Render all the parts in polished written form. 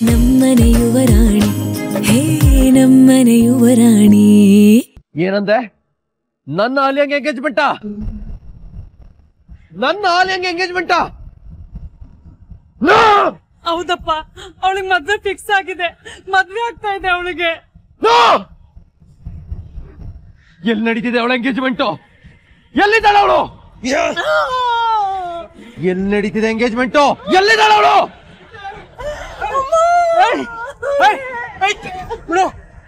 ನಮ್ಮನೆ ಯುವರಾಣಿ ಹೇ ನಮ್ಮನೆ ಯುವರಾಣಿ ಏನಂದೆ? ನನ್ನ ಆಲಿಯಂಗ್ ಎಂಗೇಜ್ಮೆಂಟಾ? ನನ್ನ ಆಲಿಯಂಗ್ ಎಂಗೇಜ್ಮೆಂಟಾ? ಹೌದಪ್ಪ, ಅವಳಿಗೆ ಮದ್ವೆ ಫಿಕ್ಸ್ ಆಗಿದೆ. ಮದ್ವೆ ಆಗ್ತಾ ಇದೆ ಅವಳಿಗೆ. ಎಲ್ಲಿ ನಡೀತಿದೆ ಅವಳ ಎಂಗೇಜ್ಮೆಂಟು? ಎಲ್ಲಿದ್ದಾಳ ಅವಳು? ಎಲ್ಲಿ ನಡೀತಿದೆ ಎಂಗೇಜ್ಮೆಂಟು? ಎಲ್ಲಿದ್ದಾಳ ಅವಳು?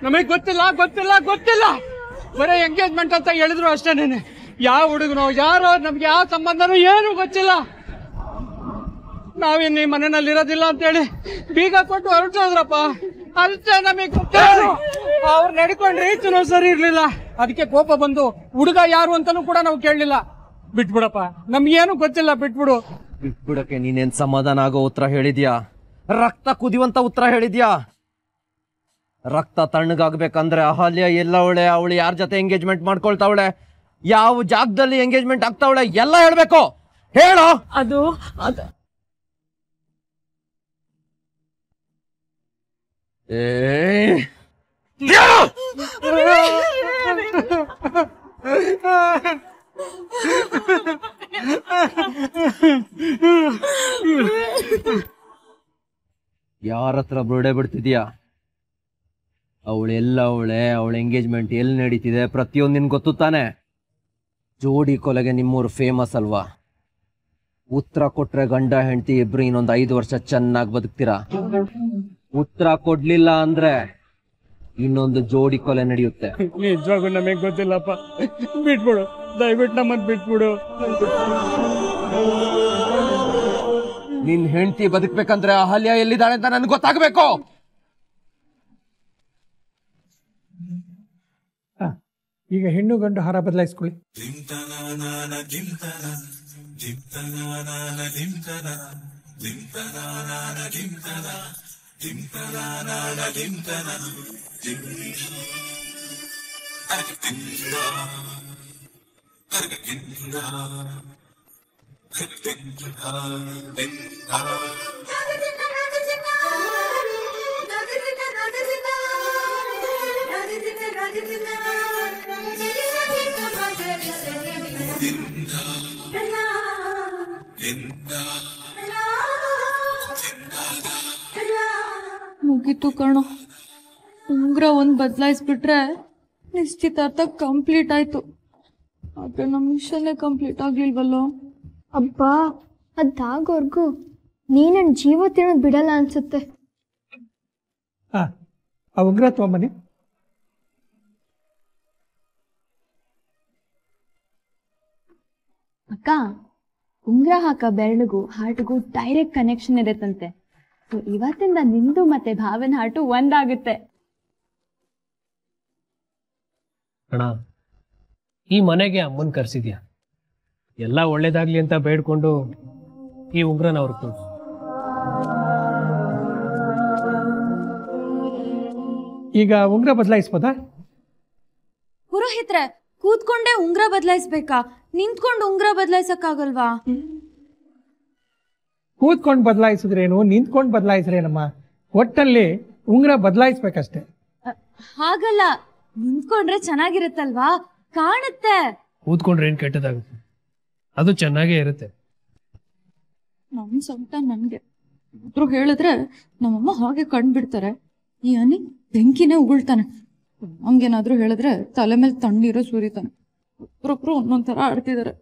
ನಮಗ್ ಗೊತ್ತಿಲ್ಲ ಗೊತ್ತಿಲ್ಲ ಗೊತ್ತಿಲ್ಲ, ಬರೀ ಎಂಗೇಜ್ಮೆಂಟ್ ಅಂತ ಹೇಳಿದ್ರು ಅಷ್ಟೇನೇನೆ. ಯಾವ ಹುಡುಗನೋ ಯಾರೋ ನಮ್ಗೆ ಯಾವ ಸಂಬಂಧನೂ ಏನು ಗೊತ್ತಿಲ್ಲ. ನಾವಿನ್ನು ಈ ಮನೆಯಲ್ಲಿ ಇರೋದಿಲ್ಲ ಅಂತೇಳಿ ಬೀಗ ಕೊಟ್ಟು ಹೊರಟೋದ್ರಪ್ಪ. ಅಷ್ಟೇ ನಮಗ್ ಗೊತ್ತಿಲ್ಲ. ಅವ್ರು ನಡ್ಕೊಂಡ್ ರೀತಿನೂ ಸರಿ ಇರ್ಲಿಲ್ಲ. ಅದಕ್ಕೆ ಕೋಪ ಬಂದು ಹುಡುಗ ಯಾರು ಅಂತಾನೂ ಕೂಡ ನಾವು ಕೇಳಲಿಲ್ಲ. ಬಿಟ್ಬಿಡಪ್ಪ, ನಮ್ಗೇನು ಗೊತ್ತಿಲ್ಲ, ಬಿಟ್ಬಿಡು. ಬಿಟ್ಬಿಡಕ್ಕೆ ನೀನೇನ್ ಸಮಾಧಾನ ಆಗೋ ಉತ್ತರ ಹೇಳಿದ್ಯಾ? ರಕ್ತ ಕುದಿಯುವಂತ ಉತ್ತರ ಹೇಳಿದ್ಯಾ? ರಕ್ತ ತಣ್ಣಗಾಗ್ಬೇಕಂದ್ರೆ ಅಹಲ್ಯ ಎಲ್ಲವಳೆ, ಅವಳು ಯಾರ ಜೊತೆ ಎಂಗೇಜ್ಮೆಂಟ್ ಮಾಡ್ಕೊಳ್ತಾವಳೆ, ಯಾವ ಜಾಗದಲ್ಲಿ ಎಂಗೇಜ್ಮೆಂಟ್ ಆಗ್ತಾವಳೆ ಎಲ್ಲ ಹೇಳ್ಬೇಕು. ಹೇಳೋ. ಅದು ಯಾರ ಹತ್ರ ಬುರುಡೆ ಬಿಡ್ತಿದ್ಯಾ? ಅವಳೆಲ್ಲವಳೆ, ಅವಳ ಎಂಗೇಜ್ಮೆಂಟ್ ಎಲ್ಲಿ ನಡೀತಿದೆ ಪ್ರತಿಯೊಂದು ನಿನ್ ಗೊತ್ತು ತಾನೆ. ಜೋಡಿ ಕೊಲೆಗೆ ನಿಮ್ಮೂರು ಫೇಮಸ್ ಅಲ್ವಾ? ಉತ್ತರ ಕೊಟ್ರೆ ಗಂಡ ಹೆಂಡತಿ ಇಬ್ರು ಇನ್ನೊಂದು 5 ವರ್ಷ ಚೆನ್ನಾಗಿ ಬದುಕ್ತೀರಾ. ಉತ್ತರ ಕೊಡ್ಲಿಲ್ಲ ಅಂದ್ರೆ ಇನ್ನೊಂದು ಜೋಡಿ ಕೊಲೆ ನಡೆಯುತ್ತೆ. ನಿಜವಾಗೂ ನಮಗ್ ಗೊತ್ತಿಲ್ಲಪ್ಪ, ಬಿಟ್ಬಿಡು, ದಯವಿಟ್ಟು ನಮ್ಮದ್ ಬಿಟ್ಬಿಡು. ನಿನ್ ಹೆಂಡತಿ ಬದುಕ್ಬೇಕಂದ್ರೆ ಅಹಲ್ಯ ಎಲ್ಲಿದ್ದಾಳೆ ಅಂತ ನನ್ಗೆ ಗೊತ್ತಾಗ್ಬೇಕು. ಈಗ ಹೆಣ್ಣು ಗಂಡು ಹಾರ ಬದಲಾಯಿಸ್ಕೊಳ್ಳಿ. ಮುಗೀತು ಕಣೋ, ಉಂಗ್ರ ಒಂದ್ ಬದಲಾಯಿಸ್ಬಿಟ್ರೆ ನಿಶ್ಚಿತಾರ್ಥ ಕಂಪ್ಲೀಟ್ ಆಯ್ತು. ಆದ್ರೆ ನಮ್ಮ ಮಿಷನ್ನೇ ಕಂಪ್ಲೀಟ್ ಆಗ್ಲಿಲ್ವಲ್ಲೋ. ಅಬ್ಬಾ, ಅದಾಗೋರ್ಗು ನೀ ನನ್ನ ಜೀವ ತಿನ್ನೋದು ಬಿಡಲ್ಲ ಅನ್ಸುತ್ತೆ. ಆ ಉಂಗ್ರ ತಗೊಂಬನ್ನಿ. ಅಕ್ಕ, ಉಂಗ್ರ ಹಾಕ ಬೆರಳಿಗೂ ಹಾರ್ಟ್ಗೂ ಡೈರೆಕ್ಟ್ ಕನೆಕ್ಷನ್ ಇರುತ್ತಂತೆ. ಇವತ್ತಿಂದ ನಿಂದು ಮತ್ತೆ ಭಾವನ ಹಾರ್ಟು ಒಂದಾಗುತ್ತೆ. ಅಣ್ಣ, ಈ ಮನೆಗೆ ಅಮ್ಮನ್ ಕರ್ಸಿದ್ಯಾ, ಎಲ್ಲ ಒಳ್ಳೇದಾಗ್ಲಿ ಅಂತ ಬೇಡ್ಕೊಂಡು ಈ ಉಂಗ್ರನ ಅವ್ರಿಗೆ ಕೊಡು. ಈಗ ಉಂಗ್ರ ಬದಲಾಯಿಸ್ಬೋದಾ? ಪುರೋಹಿತ್ರೆ, ಕೂತ್ಕೊಂಡೆ ಉಂಗ್ರ ಬದಲಾಯಿಸ್ಬೇಕಾ? ನಿಂತ್ಕೊಂಡು ಉಂಗ್ರ ಬದಲಾಯಿಸಕ್ಕಾಗಲ್ವಾ? ಕೂತ್ಕೊಂಡು ಬದಲಾಯಿಸಿದ್ರೇನು, ನಿಂತ್ಕೊಂಡು ಬದಲಾಯಿಸ್ರೇನಮ್ಮ, ಒಟ್ಟಲ್ಲಿ ಉಂಗ್ರ ಬದಲಾಯಿಸ್ಬೇಕಷ್ಟೆ. ಹಾಗಲ್ಲ, ನಿಂತ್ಕೊಂಡ್ರೆ ಚೆನ್ನಾಗಿರುತ್ತಲ್ವಾ, ಕಾಣುತ್ತೆ. ಕೂತ್ಕೊಂಡ್ರೆ ಏನ್ ಕೆಟ್ಟದಾಗುತ್ತೆ, ಅದು ಚೆನ್ನಾಗೇ ಇರುತ್ತೆ. ನಮ್ ಸಂಕಟ ನನ್ಗೆ ಇದ್ರು ಹೇಳಿದ್ರೆ ನಮ್ಮಮ್ಮ ಹಾಗೆ ಕಂಡ್ಬಿಡ್ತಾರೆ. ಈ ಅನಿ ಬೆಂಕಿನೇ ಉಗುಳ್ತಾನೆ. ಹಂಗೇನಾದ್ರೂ ಹೇಳಿದ್ರೆ ತಲೆ ಮೇಲೆ ತಣ್ಣೀರೋ ಸುರಿತಾನೆ. ಒಬ್ರೊಬ್ರು ಒಂದೊಂಥರ ಆಡ್ತಿದ್ದಾರೆ.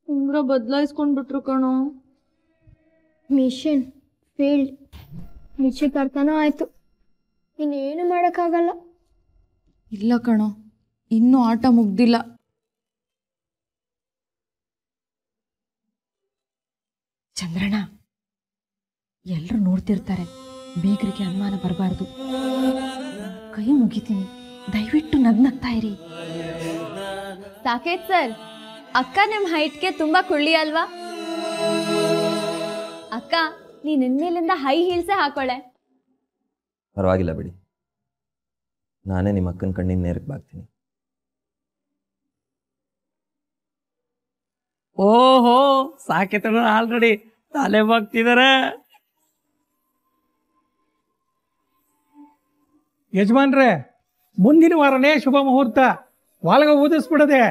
ಉಂಗ್ರ ಬದಲಾಯಿಸ್ಕೊಂಡ್ಬಿಟ್ರು ಕಣೋ. Mission failed. ನಿಶ್ಚಿತಾರ್ಥನೂ ಆಯ್ತು, ಇನ್ನೇನು ಮಾಡೋಕ್ಕಾಗಲ್ಲ. ಇಲ್ಲ ಕಣೋ, ಇನ್ನೂ ಆಟ ಮುಗ್ದಿಲ್ಲ. ಚಂದ್ರಣ್ಣ, ಎಲ್ಲರೂ ನೋಡ್ತಿರ್ತಾರೆ, ಬೇಗರಿಗೆ ಅನುಮಾನ ಬರಬಾರ್ದು. ಕೈ ಮುಗಿತೀನಿ, ದಯವಿಟ್ಟು ನಗ್ನಗ್ತಾ ಇರಿ. ಸಾಕೇತ್ ಸರ್, ಅಕ್ಕ ನಿಮ್ಮ ಹೈಟ್ಗೆ ತುಂಬಾ ಕುಳ್ಳಿ ಅಲ್ವಾ? ಅಕ್ಕ, ನೀನ್ ಇನ್ಮೇಲಿಂದ ಹೈ ಹೀಲ್ಸೇ ಹಾಕೊಳ್ಳೆ. ಪರವಾಗಿಲ್ಲ ಬಿಡಿ, ನಾನೇ ನಿಮ್ಮ ಅಕ್ಕನ ಕಣ್ಣಿನ ನೇರಕ್ಕೆ ಬಾಗ್ತೀನಿ. ಓಹೋ, ಸಾಕೇತನ ಆಲ್ರೆಡಿ ತಲೆ ಬಾಗ್ತಿದಾರೆ. ಯಜಮಾನ್ರೆ, ಮುಂದಿನ ವಾರನೇ ಶುಭ ಮುಹೂರ್ತ, ವಾಲ್ಗ ಊದಿಸ್ಬಿಡದೆ.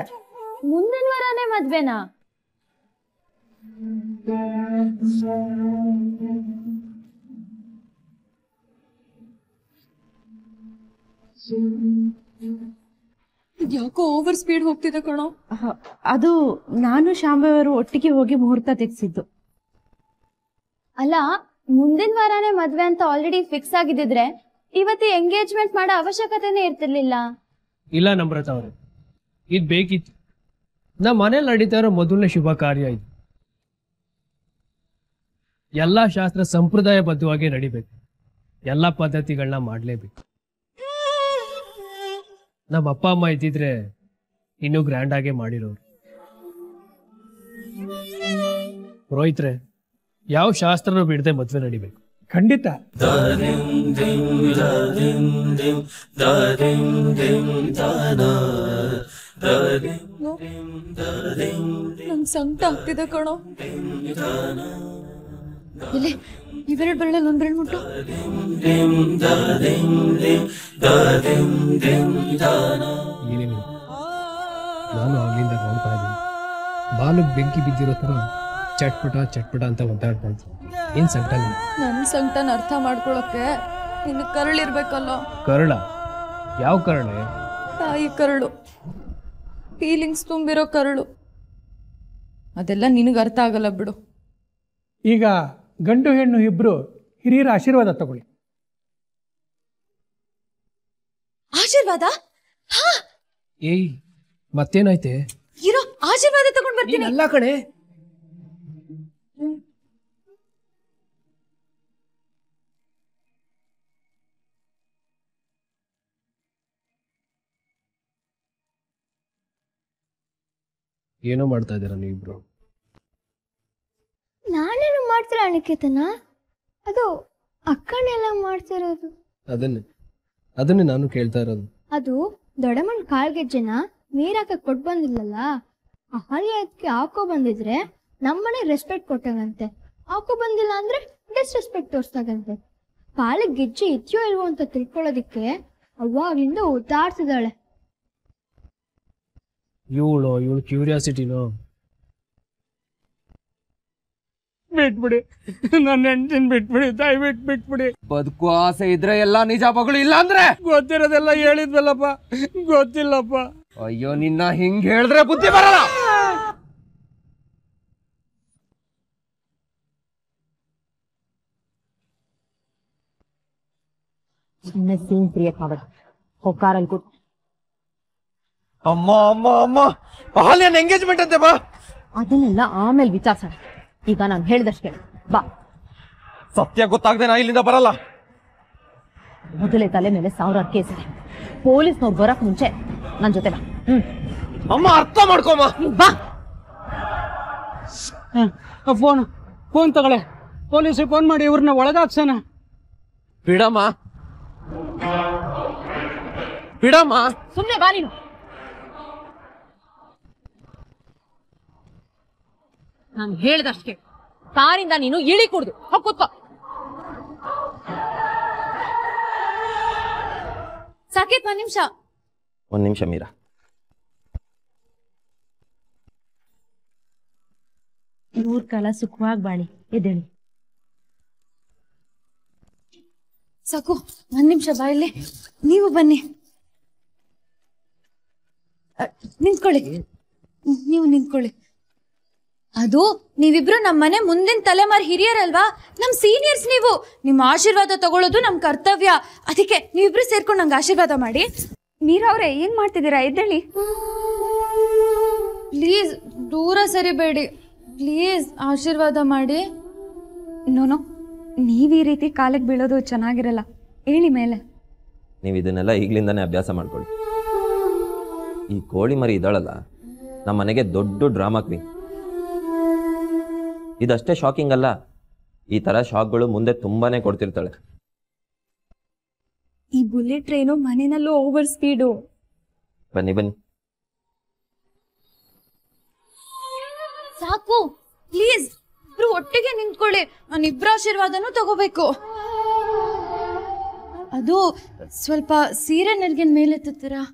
ಮುಂದಿನ ವಾರನೇ ಮದ್ವೆನಾ? ಯಾಕೋ ಓವರ್ ಸ್ಪೀಡ್ ಹೋಗ್ತಿದೆ ಕಣೋ. ಅದು ನಾನು ಶಾಂಭವಿಯವರು ಒಟ್ಟಿಗೆ ಹೋಗಿ ಮುಹೂರ್ತ ತೆಗೆಸಿದ್ದು. ಅಲ್ಲ, ಮುಂದಿನ ವಾರನೇ ಮದ್ವೆ ಅಂತ ಆಲ್ರೆಡಿ ಫಿಕ್ಸ್ ಆಗಿದ್ದಿದ್ರೆ ಇವತ್ತು ಎಂಗೇಜ್ಮೆಂಟ್ ಮಾಡೋ ಅವಶ್ಯಕತೆನೇ ಇರ್ತಿರ್ಲಿಲ್ಲ. ಇಲ್ಲ ನಮ್ರತ ಅವ್ರೆ, ಇದು ಬೇಕಿತ್ತು. ನಮ್ಮ ಮನೇಲಿ ನಡೀತಾ ಇರೋ ಮೊದಲನೇ ಶುಭ ಕಾರ್ಯ ಇದು. ಎಲ್ಲ ಶಾಸ್ತ್ರ ಸಂಪ್ರದಾಯಬದ್ಧವಾಗಿ ನಡಿಬೇಕು, ಎಲ್ಲ ಪದ್ಧತಿಗಳನ್ನ ಮಾಡಲೇಬೇಕು. ನಮ್ಮ ಅಪ್ಪ ಅಮ್ಮ ಇದ್ದಿದ್ರೆ ಇನ್ನೂ ಗ್ರ್ಯಾಂಡ್ ಆಗೇ ಮಾಡಿರೋರು. ಪುರೋಹಿತ್ರೆ, ಯಾವ ಶಾಸ್ತ್ರನೂ ಬಿಡದೆ ಮದುವೆ ನಡಿಬೇಕು. ಖಂಡಿತ. ನಂಗೆ ಸಂಕಟ ಆಗ್ತಿದೆ ಕಣೋ. ಇಲ್ಲಿ ಇವೆರಡು ಬೆರಳಲ್ಲಿ ಒಂದ್ ಬೆರಳು ಮುಟ್ಟು. ಏನೇನು ನಾನು ಆಗ್ಲಿಂದ ನೋಡ್ತಾ ಇದ್ದೀನಿ. ಬಾಲಕ್ ಬೆಂಕಿ ಬಿದ್ದಿರೋ ಥರ ಚಟ್ಪಟ ಚಟ್ಪಟ ಅಂತ ಒದ್ದಾಡ್ತಾ ಇದ್ದೀನಿ. ಏನ್ ಸಂಕಟ ನೀನು? ನನ್ನ ಸಂಕಟನ ಅರ್ಥ ಮಾಡ್ಕೊಳಕ್ಕೆ ಇನ್ನು ಕರಳಿರ್ಬೇಕಲ್ಲ. ಕರಳ? ಯಾವ ಕರಳೆ? ತಾಯಿ ಕರಳು, ಫೀಲಿಂಗ್ಸ್ ತುಂಬಿರೋ ಕರಳು. ಅದೆಲ್ಲ ನಿನಗೆ ಅರ್ಥ ಆಗಲ್ಲ ಬಿಡು. ಈಗ ಗಂಡು ಹೆಣ್ಣು ಇಬ್ರು ಹಿರಿಯರ ಆಶೀರ್ವಾದ ತಗೊಳ್ಳಿ. ಆಶೀರ್ವಾದ? ಏಯ್, ಮತ್ತೇನಾಯ್ತೆ? ಇರೋ ಆಶೀರ್ವಾದ ತಗೊಂಡ್ ಬರ್ತೀನಿ. ಅಲ್ಲ ಕಣೆ, ಏನೋ ಮಾಡ್ತಾ ಇದ್ದೀರಾ ನೀವಿಬ್ರು? ನಾನೇನು ಮಾಡ್ತಿಲ್ಲ ಅನಿಕೇತನ, ಅದು ಅಕ್ಕನೆಲ್ಲ ಮಾಡ್ತಿರೋದು. ಅದನ್ನೇ ನಾನು ಕೇಳ್ತಾ ಇರೋದು. ಅದು ದೊಡ್ಡಮ್ಮನ ಕಾಲ್ಗೆಜ್ಜೆನ ನೀರಾಕ ಕೊಟ್ಟು ಬಂದಿಲ್ಲಲ್ಲ, ಆ ಹರಿಯಕ್ಕೆ ಹಾಕೋ ಬಂದಿದ್ರೆ ನಮ್ಮನೆ ರೆಸ್ಪೆಕ್ಟ್ ಕೊಟ್ಟಂಗಂತೆ, ಹಾಕೋ ಬಂದಿಲ್ಲ ಅಂದ್ರೆ ಡಿಸ್ರೆಸ್ಪೆಕ್ಟ್ ತೋರ್ಸ್ದಾಗಂತೆ. ಕಾಲಿಗೆ ಗೆಜ್ಜೆ ಇದೆಯೋ ಇಲ್ವೋ ಅಂತ ತಿಳ್ಕೊಳ್ಳೋದಿಕ್ಕೆ ಅವಾಗ್ಲಿಂದ ಒದ್ದಾಡ್ತಿದ್ದಾಳೆ. ಇವಳು ಕ್ಯೂರಿಯಾಸಿಟಿನೋ? ಬಿಟ್ಬಿಡಿ, ನನ್ನ ಹೆಂಡತಿನ ಬಿಟ್ಬಿಡಿ, ದಯವಿಟ್ಟು ಬಿಟ್ಬಿಡಿ. ಬದುಕು ಆಸೆ ಇದ್ರೆ ಎಲ್ಲಾ ನಿಜ ಮಗಳು, ಇಲ್ಲ ಅಂದ್ರೆ ಗೊತ್ತಿರೋದೆಲ್ಲ ಹೇಳಿದ್ವಲ್ಲಪ್ಪ, ಗೊತ್ತಿಲ್ಲಪ್ಪ. ಅಯ್ಯೋ, ನಿನ್ನ ಹಿಂಗ್ ಹೇಳಿದ್ರೆ ಬುದ್ಧಿ ಬರಲ್ಲ. ಅಮ್ಮ ಅಮ್ಮ ಅಮ್ಮ, ಹಾಲೇನ್ ಎಂಗೇಜ್ಮೆಂಟ್ ಅಂತೆ ಬಾ. ಅದನ್ನೆಲ್ಲ ಆಮೇಲೆ ವಿಚಾರಿಸೋಣ, ಈಗ ನಾನು ಹೇಳ್ದಷ್ಟೇ ಬಾ. ಸತ್ಯ ಗೊತ್ತಾಗದೆ ನಾ ಇಲ್ಲಿಂದ ಬರಲ್ಲ. ಮೊದಲೇ ತಲೆ ಮೇಲೆ 1000 ಕೇಸ್ ಇದೆ. ಪೊಲೀಸ್ನವ್ರು ಬರಕ್ ಮುಂಚೆ ನನ್ನ ಜೊತೆ ಬಾ. ಅಮ್ಮ, ಅರ್ಥ ಮಾಡ್ಕೊಮ್ಮ. ಬಾ. ಫೋನ್ ತಗೊಳ್ಳೆ, ಪೊಲೀಸಿಗೆ ಫೋನ್ ಮಾಡಿ ಇವ್ರನ್ನ ಒಳಗಾಕ್ಸೋಣ. ಬಿಡಮ್ಮ, ಬಿಡಮ್ಮ. ಸುಮ್ಮನೆ ಬಾ ನೀನು. ನಾನು ಹೇಳ್ದಷ್ಟೇ, ಕಾರಿಂದ ನೀನು ಇಳಿ ಕುಡ್ದು ಹೋಗ್ ಕೂತ್ಕೋ. ಸಾಕೇತ್, ಒಂದ್ ನಿಮಿಷ. ಒಂದ್ ನಿಮಿಷ ಮೀರಾ. ನೂರ್ ಕಾಲ ಸುಖವಾಗಿ ಬಾಳಿ, ಎದ್ದೇಳಿ. ಸಾಕು, ಒಂದ್ ನಿಮಿಷ ಬಾ ಇಲ್ಲಿ. ನೀವು ಬನ್ನಿ, ನಿಂತ್ಕೊಳ್ಳಿ. ನೀವು ನಿಂತ್ಕೊಳ್ಳಿ. ಅದು ನೀವಿಬ್ರು ನಮ್ಮ ಮನೆ ಮುಂದಿನ ತಲೆಮಾರು ಹಿರಿಯರಲ್ವಾ, ನಮ್ ಸೀನಿಯರ್ಸ್. ನೀವು ನಿಮ್ಮ ಆಶೀರ್ವಾದ ತಗೊಳ್ಳೋದು ನಮ್ ಕರ್ತವ್ಯ. ಅದಕ್ಕೆ ನೀವಿಬ್ರು ಸೇರ್ಕೊಂಡು ನಂಗೆ ಆಶೀರ್ವಾದ ಮಾಡಿ. ಮೀರಾ ಅವರೇ ಏನ್ ಮಾಡ್ತಿದ್ದೀರಾ? ಎದ್ದೇಳಿ ಪ್ಲೀಸ್. ದೂರ ಸರಿಬೇಡಿ ಪ್ಲೀಸ್, ಆಶೀರ್ವಾದ ಮಾಡಿ. ನೋನೋ, ನೀವ್ ಈ ರೀತಿ ಕಾಲಿಗೆ ಬೀಳೋದು ಚೆನ್ನಾಗಿರಲ್ಲ. ಹೇಳಿ ಮೇಲೆ. ನೀವು ಇದನ್ನೆಲ್ಲ ಈಗಲಿಂದನೇ ಅಭ್ಯಾಸ ಮಾಡ್ಕೊಳ್ಳಿ. ಈ ಕೋಳಿ ಮರಿ ಇದ್ದಾಳಲ್ಲ, ನಮ್ಮ ಮನೆಗೆ ದೊಡ್ಡ ಡ್ರಾಮಾ ಕ್ವೀನ್. ಇದಷ್ಟೇ ಶಾಕಿಂಗ್ ಅಲ್ಲ, ಈ ಥರ ಶಾಕ್ಗಳು ಮುಂದೆ ತುಂಬಾನೇ ಕೊಡ್ತಿರ್ತಾಳೆ. ಈ ಬುಲೆಟ್ ಟ್ರೈನು ಮನೆಯಲ್ಲೂ ಓವರ್ ಸ್ಪೀಡು. ಬನ್ನಿ ಬನ್ನಿ. ಸಾಕು ಪ್ಲೀಸ್, ಇಬ್ರು ಒಟ್ಟಿಗೆ ನಿಂತ್ಕೊಳ್ಳಿ. ನಾನಿಬ್ರ ಆಶೀರ್ವಾದನೂ ತಗೋಬೇಕು. ಅದು ಸ್ವಲ್ಪ ಸೀರೆ ನೆರ್ಗಿನ ಮೇಲೆತ್ತೀರಾ?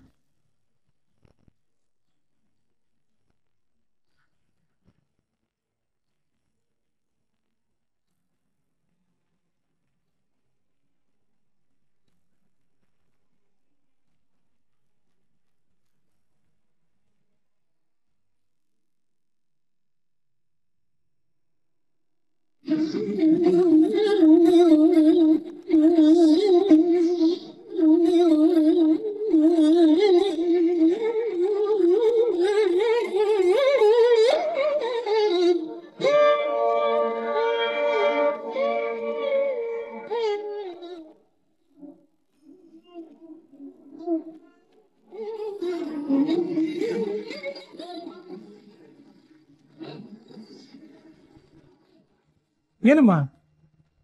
ಏನಮ್ಮ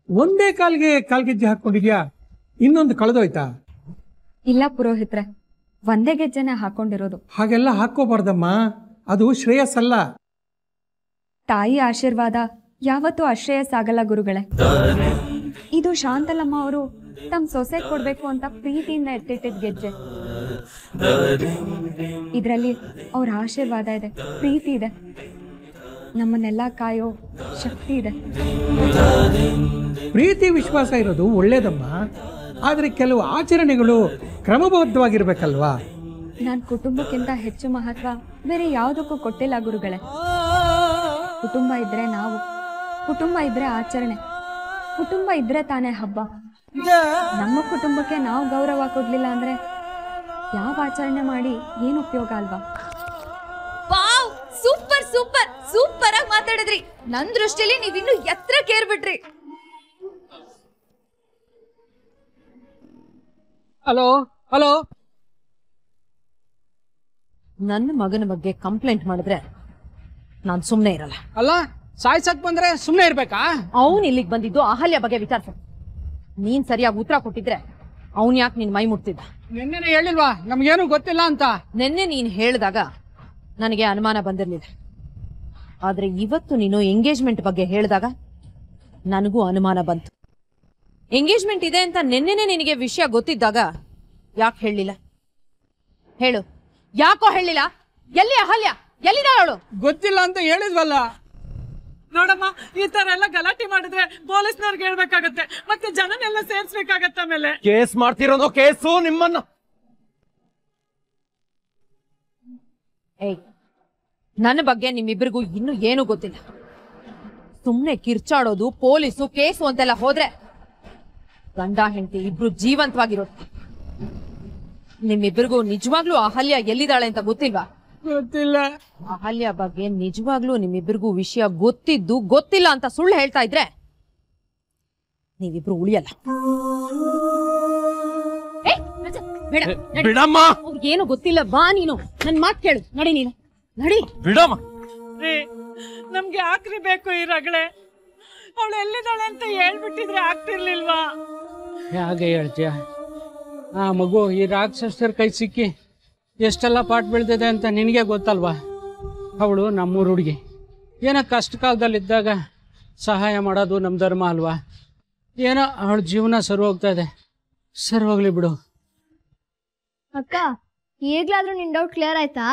ಒಂದೇ ಕಾಲ್ಗೆ ಕಾಲ್ಗೆಜ್ಜೆ ಹಾಕೊಂಡಿದ್ಯಾ? ಇನ್ನೊಂದು ಕಳೆದೋಯ್ತಾ? ಇಲ್ಲ ಪುರೋಹಿತ್ರೆ, ಒಂದೇ ಗೆಜ್ಜೆನೆ ಹಾಕೊಂಡಿರೋದು. ಹಾಗೆಲ್ಲ ಹಾಕೋಬಾರ್ದಮ್ಮ, ಅದು ಶ್ರೇಯಸ್ಸಲ್ಲ. ತಾಯಿ ಆಶೀರ್ವಾದ ಯಾವತ್ತೂ ಅಶ್ರೇಯಸ್ಸಾಗಲ್ಲ ಗುರುಗಳೇ. ಇದು ಶಾಂತಲಮ್ಮ ಅವರು ತಮ್ಮ ಸೊಸೆ ಕೊಡ್ಬೇಕು ಅಂತ ಪ್ರೀತಿಯಿಂದ ಎತ್ತಿಟ್ಟಿದ್ ಗೆಜ್ಜೆ. ಇದರಲ್ಲಿ ಅವ್ರ ಆಶೀರ್ವಾದ ಇದೆ, ಪ್ರೀತಿ ಇದೆ, ನಮ್ಮನ್ನೆಲ್ಲ ಕಾಯೋ ಶಕ್ತಿ ಇದೆ. ಪ್ರೀತಿ ವಿಶ್ವಾಸ ಇರೋದು ಒಳ್ಳೇದಮ್ಮ, ಆದ್ರೆ ಕೆಲವು ಆಚರಣೆಗಳು ಕ್ರಮಬದ್ಧವಾಗಿರ್ಬೇಕಲ್ವಾ? ನಾನು ಕುಟುಂಬಕ್ಕಿಂತ ಹೆಚ್ಚು ಮಹತ್ವ ಬೇರೆ ಯಾವುದಕ್ಕೂ ಕೊಟ್ಟಿಲ್ಲ ಗುರುಗಳೇ. ಕುಟುಂಬ ಇದ್ರೆ ನಾವು, ಕುಟುಂಬ ಇದ್ರೆ ಆಚರಣೆ, ಕುಟುಂಬ ಇದ್ರೆ ತಾನೇ ಹಬ್ಬ. ನಮ್ಮ ಕುಟುಂಬಕ್ಕೆ ನಾವು ಗೌರವ ಕೊಡ್ಲಿಲ್ಲ ಅಂದ್ರೆ ಯಾವ ಆಚರಣೆ ಮಾಡಿ ಏನು ಉಪಯೋಗ ಅಲ್ವಾ? ಸೂಪರ್ ಸೂಪರ್ ಸೂಪರ್ ಆಗಿ ಮಾತಾಡಿದ್ರಿ. ನನ್ ದೃಷ್ಟಿಲಿ ನೀವಿನ್ನು ಎತ್ತರಕ್ಕೆ ಏರ್ಬಿಟ್ರಿ. ಹಲೋ ಹಲೋ, ನನ್ನ ಮಗನ ಬಗ್ಗೆ ಕಂಪ್ಲೇಂಟ್ ಮಾಡಿದ್ರೆ ನಾನು ಸುಮ್ಮನೆ ಇರಲ್ಲ. ಅಲ್ಲ ಸಾಯ್ಸಕ್ ಬಂದ್ರೆ ಸುಮ್ಮನೆ ಇರ್ಬೇಕಾ? ಅವನು ಇಲ್ಲಿಗೆ ಬಂದಿದ್ದು ಅಹಲ್ಯ ಬಗ್ಗೆ ವಿಚಾರಿಸ. ನೀನ್ ಸರಿಯಾಗಿ ಉತ್ತರ ಕೊಟ್ಟಿದ್ರೆ ಅವನ್ ಯಾಕೆ ನಿನ್ ಮೈ ಮುಟ್ತಿದ್ದ? ನಿನ್ನೆ ಹೇಳಿಲ್ವಾ ನಮ್ಗೇನು ಗೊತ್ತಿಲ್ಲ ಅಂತ? ನಿನ್ನೆ ನೀನ್ ಹೇಳಿದಾಗ ನನಗೆ ಅನುಮಾನ ಬಂದಿರ್ಲಿಲ್ಲ, ಆದ್ರೆ ಇವತ್ತು ನೀನು ಎಂಗೇಜ್ಮೆಂಟ್ ಬಗ್ಗೆ ಹೇಳಿದಾಗ ನನಗೂ ಅನುಮಾನ ಬಂತು. ಎಂಗೇಜ್ಮೆಂಟ್ ಇದೆ ಅಂತ ನಿನ್ನೆನೆ ನಿನಗೆ ವಿಷಯ ಗೊತ್ತಿದ್ದಾಗ ಯಾಕೆ ಹೇಳಲಿಲ್ಲ? ಹೇಳು, ಯಾಕೋ ಹೇಳಿಲ್ಲ? ಎಲ್ಲಿ ಅಹಲ್ಯ? ಎಲ್ಲಿದ್ದಾಳು? ಗೊತ್ತಿಲ್ಲ ಅಂತ ಹೇಳಿದ್ವಲ್ಲ. ನೋಡಮ್ಮ, ಈ ತರ ಎಲ್ಲ ಗಲಾಟೆ ಮಾಡಿದ್ರೆ ಪೊಲೀಸ್ನವ್ರಿಗೆ ಹೇಳ್ಬೇಕಾಗತ್ತೆ, ಮತ್ತೆ ಜನನೆಲ್ಲ ಸೇರ್ಸ್ಬೇಕಾಗತ್ತೆ. ಆಮೇಲೆ ಕೇಸ್ ಮಾಡ್ತಿರೋದು ಕೇಸು ನಿಮ್ಮನ್ನ. ಏಯ್, ನನ್ನ ಬಗ್ಗೆ ನಿಮ್ಮಿಬ್ಬರಿಗೂ ಇನ್ನೂ ಏನೂ ಗೊತ್ತಿಲ್ಲ. ಸುಮ್ನೆ ಕಿರ್ಚಾಡೋದು, ಪೊಲೀಸು ಕೇಸು ಅಂತೆಲ್ಲ ಹೋದ್ರೆ ಗಂಡ ಹೆಂಡತಿ ಇಬ್ರು ಜೀವಂತವಾಗಿರೋದು. ನಿಮ್ಮಿಬ್ಬರಿಗೂ ನಿಜವಾಗ್ಲೂ ಅಹಲ್ಯ ಎಲ್ಲಿದ್ದಾಳೆ ಅಂತ ಗೊತ್ತಿಲ್ವಾ? ಗೊತ್ತಿಲ್ಲ. ಅಹಲ್ಯ ಬಗ್ಗೆ ನಿಜವಾಗ್ಲೂ ನಿಮ್ಮಿಬ್ಬರಿಗೂ ವಿಷಯ ಗೊತ್ತಿದ್ದು ಗೊತ್ತಿಲ್ಲ ಅಂತ ಸುಳ್ಳು ಹೇಳ್ತಾ ಇದ್ರೆ ನೀವಿಬ್ರು ಉಳಿಯಲ್ಲ. ಏನು ಗೊತ್ತಿಲ್ಲ, ಬಾ ನೀನು. ನನ್ ಮಾತ್ ಕೇಳು, ನಡಿ ನೀನು, ನಡಿ. ಬಿಡಮ್ಮ. ನಮ್ಗೆ ಆಕ್ರಿ ಬೇಕು ಈ ರಗಳೆ. ಅವಳು ಎಲ್ಲಿದ್ದಾಳೆ ಅಂತ ಹೇಳ್ಬಿಟ್ಟಿದ್ರೆ ಆಗ್ತಿರ್ಲಿಲ್ವಾ? ಹಾಗೆ ಹೇಳ್ತೀಯ? ಆ ಮಗು ಈ ರಾಕ್ಷಸರ ಕೈ ಸಿಕ್ಕಿ ಎಷ್ಟೆಲ್ಲ ಪಾಠ ಬೆಳೆದಿದೆ ಅಂತ ನಿನಗೆ ಗೊತ್ತಲ್ವಾ? ಅವಳು ನಮ್ಮೂರು ಹುಡುಗಿ, ಏನೋ ಕಷ್ಟ ಕಾಲದಲ್ಲಿದ್ದಾಗ ಸಹಾಯ ಮಾಡೋದು ನಮ್ಮ ಧರ್ಮ ಅಲ್ವಾ? ಏನೋ ಅವಳ ಜೀವನ ಸರಿ ಹೋಗ್ತಾ ಇದೆ, ಸರಿ ಹೋಗ್ಲಿ ಬಿಡು. ಅಕ್ಕ, ಈಗ್ಲಾದ್ರೂ ನಿನ್ ಡೌಟ್ ಕ್ಲಿಯರ್ ಆಯ್ತಾ?